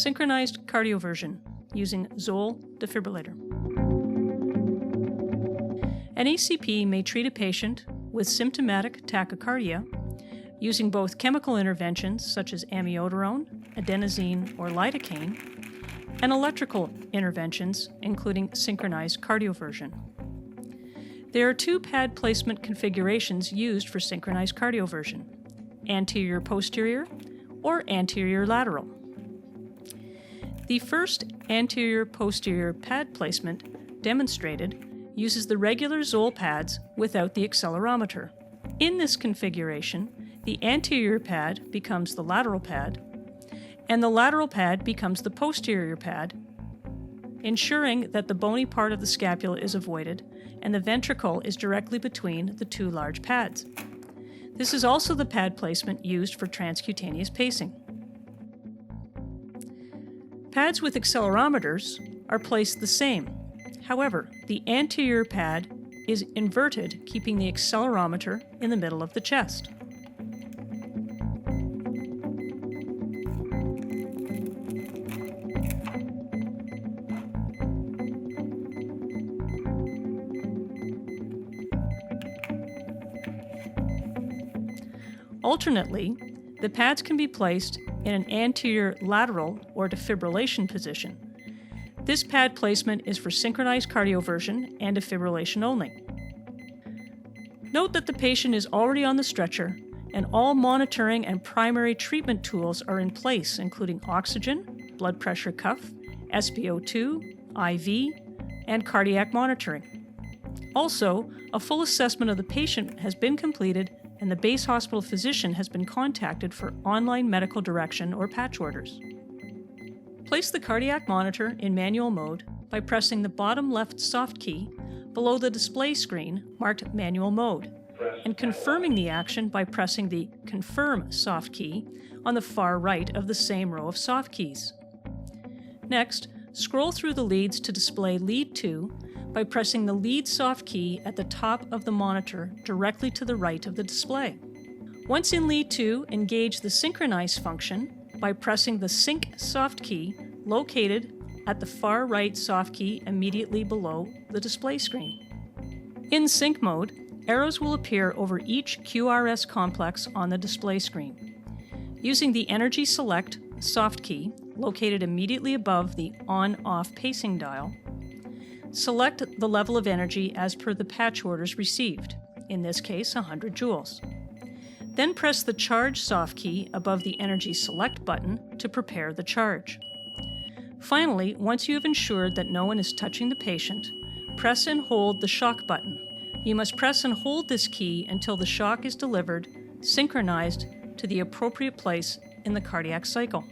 Synchronized cardioversion using Zoll defibrillator. An ACP may treat a patient with symptomatic tachycardia using both chemical interventions such as amiodarone, adenosine, or lidocaine, and electrical interventions including synchronized cardioversion. There are two pad placement configurations used for synchronized cardioversion: anterior-posterior or anterior-lateral. The first anterior-posterior pad placement demonstrated uses the regular Zoll pads without the accelerometer. In this configuration, the anterior pad becomes the lateral pad, and the lateral pad becomes the posterior pad, ensuring that the bony part of the scapula is avoided and the ventricle is directly between the two large pads. This is also the pad placement used for transcutaneous pacing. Pads with accelerometers are placed the same. However, the anterior pad is inverted, keeping the accelerometer in the middle of the chest. Alternately, the pads can be placed in an anterior lateral or defibrillation position. This pad placement is for synchronized cardioversion and defibrillation only. Note that the patient is already on the stretcher and all monitoring and primary treatment tools are in place, including oxygen, blood pressure cuff, SpO2, IV, and cardiac monitoring. Also, a full assessment of the patient has been completed and the base hospital physician has been contacted for online medical direction or patch orders. Place the cardiac monitor in manual mode by pressing the bottom left soft key below the display screen marked Manual Mode, and confirming the action by pressing the Confirm soft key on the far right of the same row of soft keys. Next, scroll through the leads to display Lead 2 by pressing the Lead soft key at the top of the monitor directly to the right of the display. Once in Lead 2, engage the Synchronize function by pressing the Sync soft key located at the far right soft key immediately below the display screen. In Sync mode, arrows will appear over each QRS complex on the display screen. Using the Energy Select soft key located immediately above the On-Off pacing dial, select the level of energy as per the patch orders received, in this case 100 joules. Then press the Charge soft key above the Energy Select button to prepare the charge. Finally, once you have ensured that no one is touching the patient, press and hold the Shock button. You must press and hold this key until the shock is delivered, synchronized to the appropriate place in the cardiac cycle.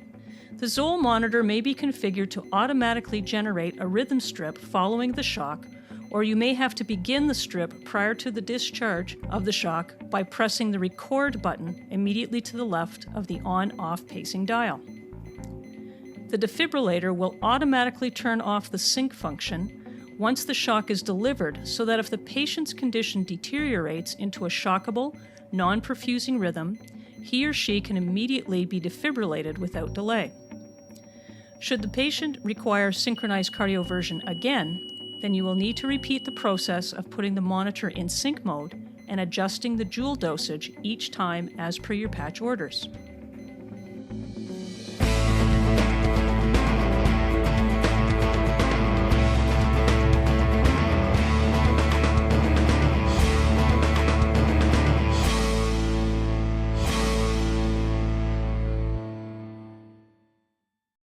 The Zoll monitor may be configured to automatically generate a rhythm strip following the shock, or you may have to begin the strip prior to the discharge of the shock by pressing the Record button immediately to the left of the On-Off pacing dial. The defibrillator will automatically turn off the sync function once the shock is delivered, so that if the patient's condition deteriorates into a shockable, non-perfusing rhythm, he or she can immediately be defibrillated without delay. Should the patient require synchronized cardioversion again, then you will need to repeat the process of putting the monitor in sync mode and adjusting the joule dosage each time as per your patch orders.